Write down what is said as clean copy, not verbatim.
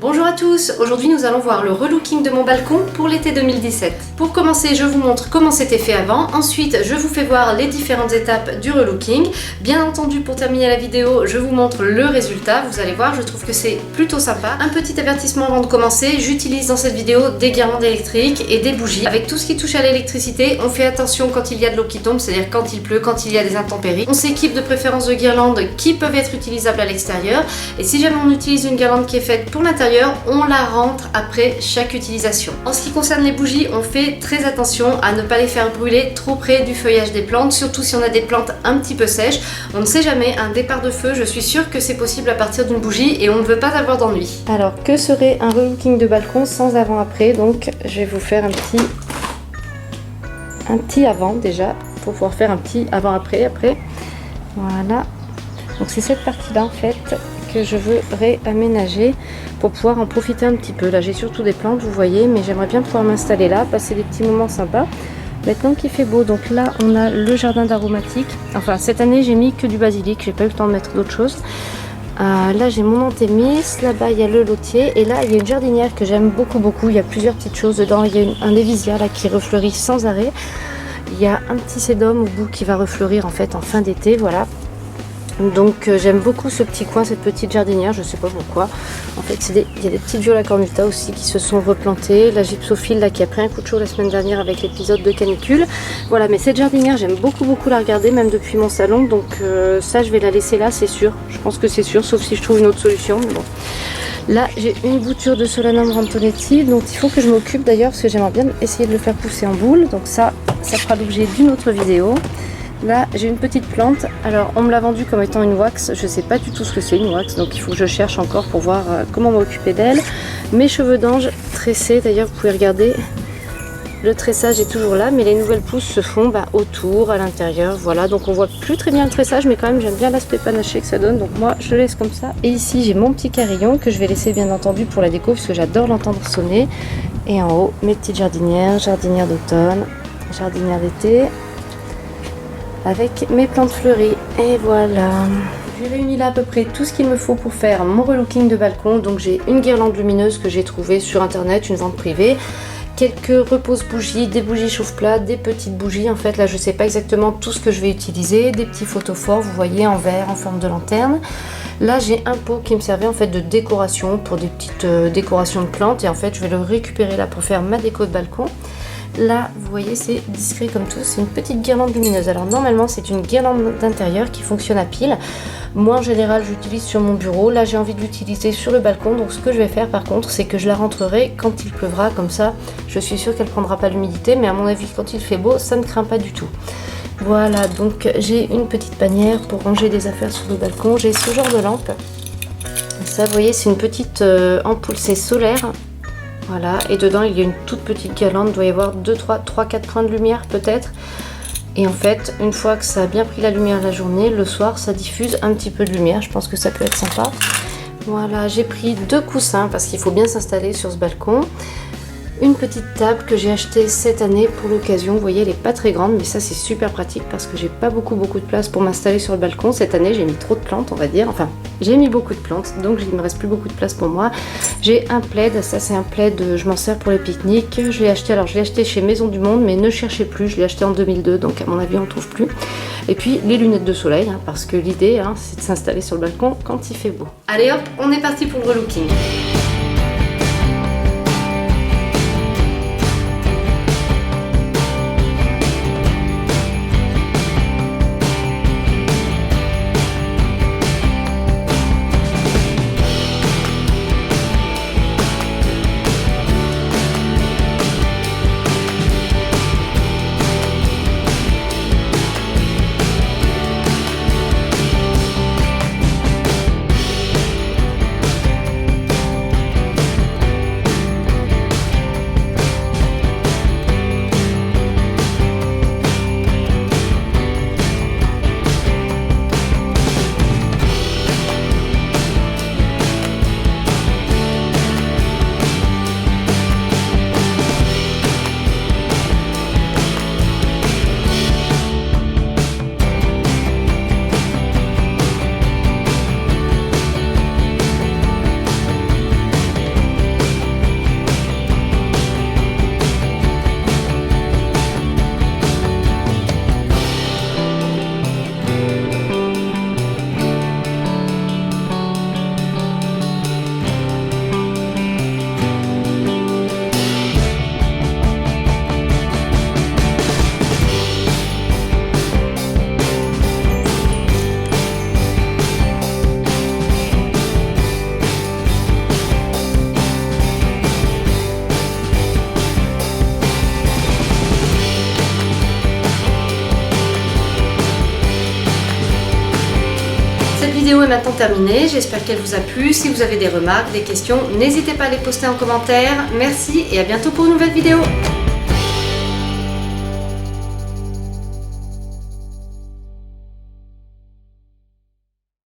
Bonjour à tous, aujourd'hui nous allons voir le relooking de mon balcon pour l'été 2017. Pour commencer, je vous montre comment c'était fait avant, ensuite je vous fais voir les différentes étapes du relooking. Bien entendu, pour terminer la vidéo, je vous montre le résultat, vous allez voir, je trouve que c'est plutôt sympa. Un petit avertissement avant de commencer, j'utilise dans cette vidéo des guirlandes électriques et des bougies. Avec tout ce qui touche à l'électricité, on fait attention quand il y a de l'eau qui tombe, c'est-à-dire quand il pleut, quand il y a des intempéries. On s'équipe de préférence de guirlandes qui peuvent être utilisables à l'extérieur, et si jamais on utilise une guirlande qui est faite pour l'intérieur, on la rentre après chaque utilisation. En ce qui concerne les bougies, on fait très attention à ne pas les faire brûler trop près du feuillage des plantes, surtout si on a des plantes un petit peu sèches. On ne sait jamais, un départ de feu, je suis sûre que c'est possible à partir d'une bougie et on ne veut pas avoir d'ennui. Alors, que serait un relooking de balcon sans avant-après? Donc, je vais vous faire un petit avant déjà, pour pouvoir faire un petit avant-après après. Voilà. Donc c'est cette partie-là en fait que je veux réaménager pour pouvoir en profiter un petit peu. Là j'ai surtout des plantes, vous voyez, mais j'aimerais bien pouvoir m'installer là, passer des petits moments sympas. Maintenant qu'il fait beau, donc là on a le jardin d'aromatiques. Enfin cette année j'ai mis que du basilic, j'ai pas eu le temps de mettre d'autres choses. Là j'ai mon anthémis, là-bas il y a le lotier et là il y a une jardinière que j'aime beaucoup. Il y a plusieurs petites choses dedans, il y a un lévisia là qui refleurit sans arrêt. Il y a un petit sédum au bout qui va refleurir en fait en fin d'été, voilà. Donc j'aime beaucoup ce petit coin, cette petite jardinière, je sais pas pourquoi. En fait il y a des petites viola cornuta aussi qui se sont replantées. La gypsophile là qui a pris un coup de chaud la semaine dernière avec l'épisode de canicule. Voilà, mais cette jardinière j'aime beaucoup la regarder, même depuis mon salon. Donc ça je vais la laisser là, c'est sûr. Je pense que c'est sûr, sauf si je trouve une autre solution. Mais bon. Là j'ai une bouture de Solanum rantonetti dont il faut que je m'occupe d'ailleurs parce que j'aimerais bien essayer de le faire pousser en boule. Donc ça fera l'objet d'une autre vidéo. Là j'ai une petite plante, alors on me l'a vendue comme étant une wax, je sais pas du tout ce que c'est une wax, donc il faut que je cherche encore pour voir comment m'occuper d'elle. Mes cheveux d'ange tressés, d'ailleurs vous pouvez regarder, le tressage est toujours là, mais les nouvelles pousses se font autour, à l'intérieur, voilà, donc on voit plus très bien le tressage, mais quand même j'aime bien l'aspect panaché que ça donne, donc moi je laisse comme ça. Et ici j'ai mon petit carillon que je vais laisser bien entendu pour la déco, parce que j'adore l'entendre sonner. Et en haut mes petites jardinières, jardinière d'automne, jardinière d'été, avec mes plantes fleuries. Et voilà, j'ai réuni là à peu près tout ce qu'il me faut pour faire mon relooking de balcon. Donc j'ai une guirlande lumineuse que j'ai trouvée sur internet, une vente privée, quelques repose bougies, des bougies chauffe-plat, des petites bougies. En fait là je sais pas exactement tout ce que je vais utiliser, des petits photophores, vous voyez, en verre, en forme de lanterne. Là j'ai un pot qui me servait en fait de décoration pour des petites décorations de plantes, et en fait je vais le récupérer là pour faire ma déco de balcon. Là, vous voyez, c'est discret comme tout, c'est une petite guirlande lumineuse. Alors normalement, c'est une guirlande d'intérieur qui fonctionne à pile. Moi, en général, j'utilise sur mon bureau. Là, j'ai envie de l'utiliser sur le balcon. Donc, ce que je vais faire, par contre, c'est que je la rentrerai quand il pleuvra. Comme ça, je suis sûre qu'elle ne prendra pas l'humidité. Mais à mon avis, quand il fait beau, ça ne craint pas du tout. Voilà, donc j'ai une petite panière pour ranger des affaires sur le balcon. J'ai ce genre de lampe. Ça, vous voyez, c'est une petite ampoule, c'est solaire. Voilà, et dedans il y a une toute petite guirlande, il doit y avoir 3-4 points de lumière peut-être. Et en fait, une fois que ça a bien pris la lumière la journée, le soir ça diffuse un petit peu de lumière, je pense que ça peut être sympa. Voilà, j'ai pris 2 coussins parce qu'il faut bien s'installer sur ce balcon. Une petite table que j'ai achetée cette année pour l'occasion, vous voyez elle est pas très grande, mais ça c'est super pratique parce que j'ai pas beaucoup de place pour m'installer sur le balcon. Cette année j'ai mis trop de plantes, on va dire, enfin j'ai mis beaucoup de plantes, donc il me reste plus beaucoup de place pour moi. J'ai un plaid, ça c'est un plaid, je m'en sers pour les pique-niques. Je l'ai acheté, alors je l'ai acheté chez Maison du Monde, mais ne cherchez plus, je l'ai acheté en 2002, donc à mon avis on ne trouve plus. Et puis les lunettes de soleil, parce que l'idée c'est de s'installer sur le balcon quand il fait beau. Allez hop, on est parti pour le relooking. cette vidéo est maintenant terminée, j'espère qu'elle vous a plu. Si vous avez des remarques, des questions, n'hésitez pas à les poster en commentaire. Merci et à bientôt pour une nouvelle vidéo.